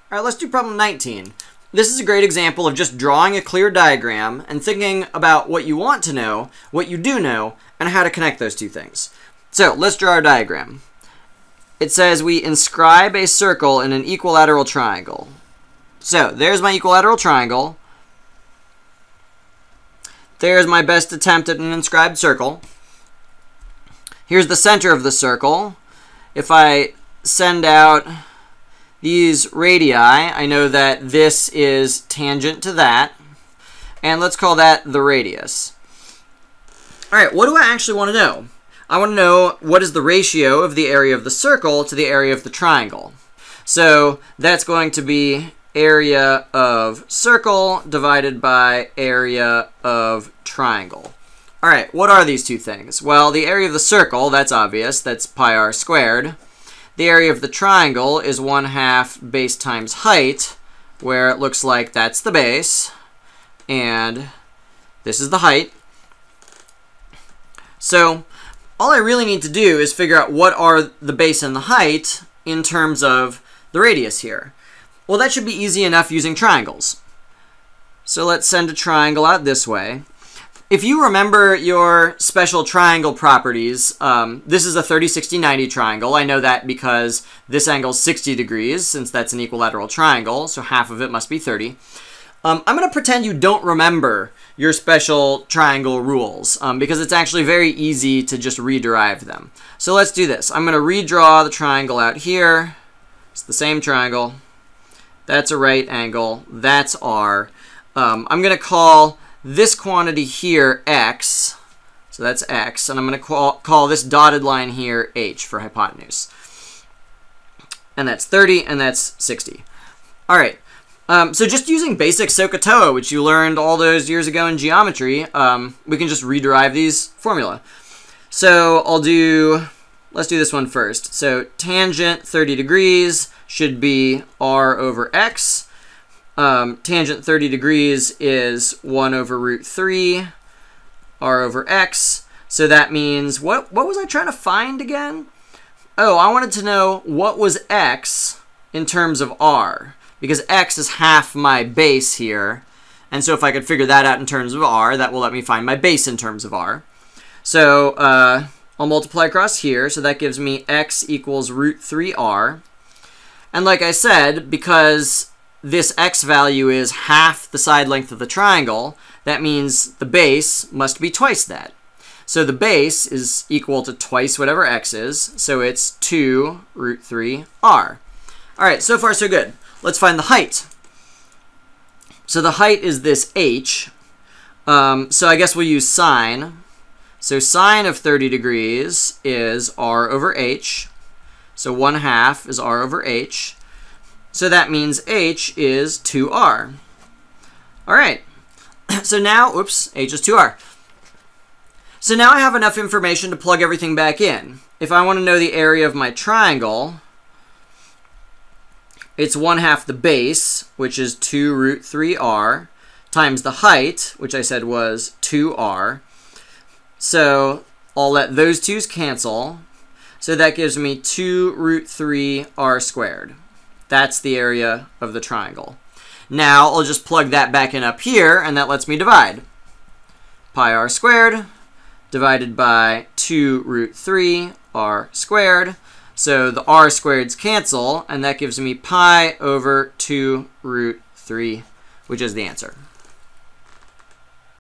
All right, let's do problem 19. This is a great example of just drawing a clear diagram and thinking about what you want to know, what you do know, and how to connect those two things. So let's draw our diagram. It says we inscribe a circle in an equilateral triangle. So there's my equilateral triangle. There's my best attempt at an inscribed circle. Here's the center of the circle. If I send out these radii, I know that this is tangent to that. And let's call that the radius. All right, what do I actually want to know? I want to know what is the ratio of the area of the circle to the area of the triangle. So that's going to be area of circle divided by area of triangle. All right, what are these two things? Well, the area of the circle, that's obvious. That's pi r squared. The area of the triangle is 1/2 base times height, where it looks like that's the base, and this is the height. So all I really need to do is figure out what are the base and the height in terms of the radius here. Well, that should be easy enough using triangles. So let's send a triangle out this way. If you remember your special triangle properties, this is a 30, 60, 90 triangle. I know that because this angle is 60 degrees, since that's an equilateral triangle, so half of it must be 30. I'm going to pretend you don't remember your special triangle rules, because it's actually very easy to just rederive them. So let's do this. I'm going to redraw the triangle out here. It's the same triangle. That's a right angle. That's R. I'm going to call this quantity here x, so that's x, and I'm going to call this dotted line here h for hypotenuse. And that's 30, and that's 60. All right, so just using basic SOHCAHTOA, which you learned all those years ago in geometry, we can just rederive these formula. So let's do this one first. So tangent 30 degrees should be r over x. Tangent 30 degrees is 1 over root 3 r over x. So that means, what was I trying to find again? Oh, I wanted to know what was x in terms of r, because x is half my base here. And so if I could figure that out in terms of r, that will let me find my base in terms of r. So I'll multiply across here, so that gives me x equals root 3r. And like I said, because this x value is half the side length of the triangle, that means the base must be twice that. So the base is equal to twice whatever x is, so it's 2 root 3r. All right, so far so good. Let's find the height. So the height is this h. So I guess we'll use sine. So sine of 30 degrees is r over h. So 1/2 is r over h. So that means h is 2r. All right. So now, oops, h is 2r. So now I have enough information to plug everything back in. If I want to know the area of my triangle, it's 1/2 the base, which is 2 root 3r, times the height, which I said was 2r. So I'll let those twos cancel. So that gives me 2 root 3r squared. That's the area of the triangle. Now I'll just plug that back in up here, and that lets me divide. Pi r squared divided by 2 root 3r squared. So the r squareds cancel, and that gives me pi over 2 root 3, which is the answer.